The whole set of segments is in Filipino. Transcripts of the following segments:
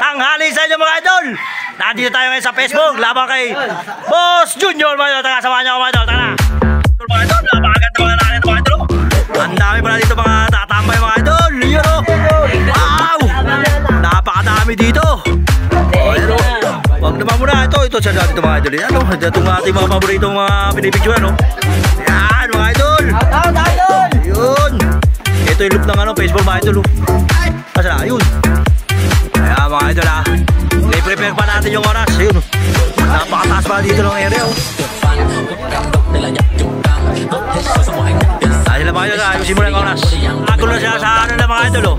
tanghali sa inyo mga idol. Nandito tayo ngayon sa Facebook, laban kay Boss Junior mga idol. Taka, samahan niyo ako mga idol. Taka na. Mga idol, napakaganda mga natin mga idol. Ang dami pala dito mga tatambay mga idol. Yun o. Wow! Napakadami dito. Pero, wag naman muna ito. Ito siya dito mga idol. Yan o. Ito ang ating mga paboritong mga pinipicturan o. Yan mga idol. Yun. Ito yung loop ng ano, Facebook mga idol. Kasi na, yun. Ayan mga idol ha. I-prepare pa natin yung oras. Ayun. Napakataas pa dito ng area oh. Ayun na mga idol ha. Ayusin mo na yung oras. Nakagulo na siya sa ano na mga idol oh.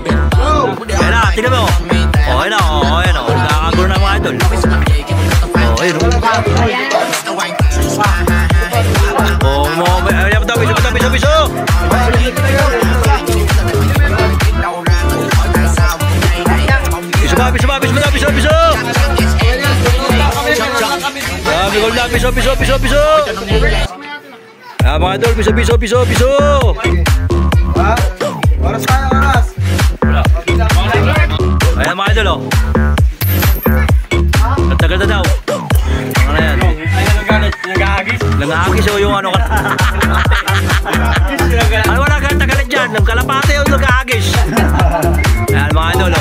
Ayan na, tignan mo. Okay na, okay na. Nakagulo na mga idol. Ayun oh. Oh, ayan mo tabi, piso. Piso. Piso. Ah, mga idol, piso. Oras. Ayan mga idol, oh. Nagtagal na daw. Ano yan? Nag-aagis o yung ano ka. Ano wala ka tagalit dyan? Ng kalapate o nag-aagis? Ayan mga idol,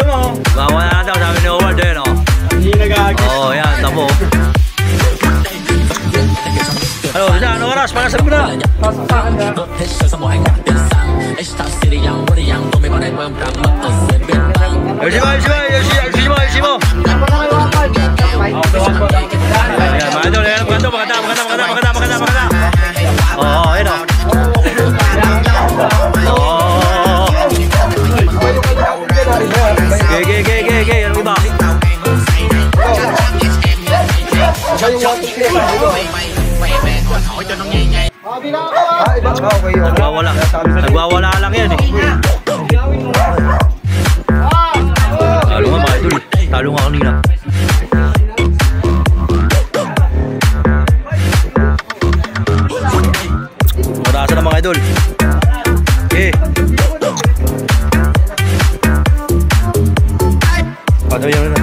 oh. Bawa na daw, sabi ni Howard, yun, oh. Oh, yan, tabo. Ano, ano oras? Panasal mo na. Ayusin mo. Ayan, mga idol, ayan, maganda. Oo, ayun, oh. Gay, ano iba? Nagwawala lang yan eh. Talo nga mga idol. Talo nga kanina. Marasan na mga idol. Paano yan na?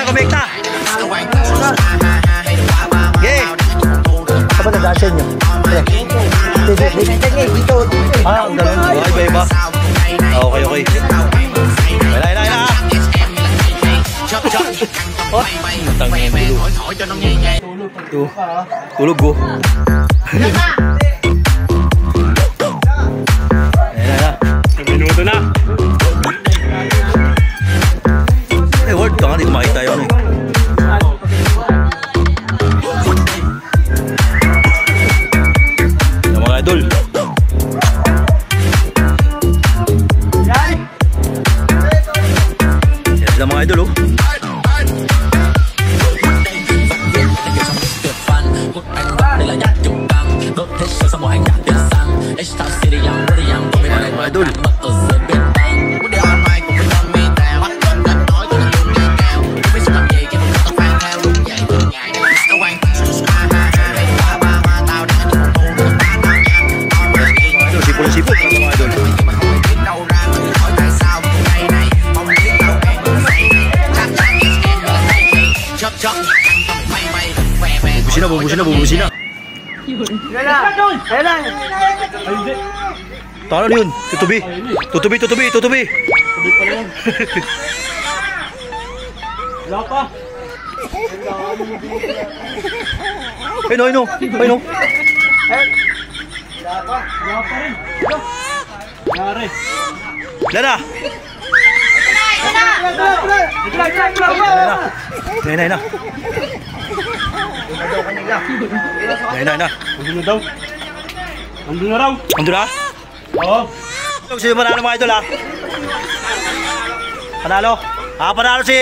Kumekta. Okay. Apa na dasan nyo? Ah, ang ganun. Iba. Okay. Wala. Tulog ko. Minuto na. Word ka nga, di ko makita yun eh. Yung mga idol. Yan sila mga idol oh. Mga idol. Bubusina. Tara na yun. Tutubi. Wala pa. Ay no. Wala pa rin. Yari. Lala. Na. Andun na raw. Oo. Sino manalo mga idol ha? Panalo si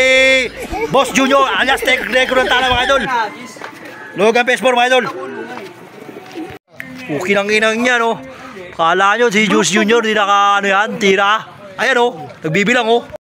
Boss Junior alias Tek Greco ng tala mga idol. Logan PS4 mga idol. Ukinang-inang yan, oh. Kala nyo si Juice Junior, di naka, ano yan, tira. Ayan, oh. Nagbibilang, oh.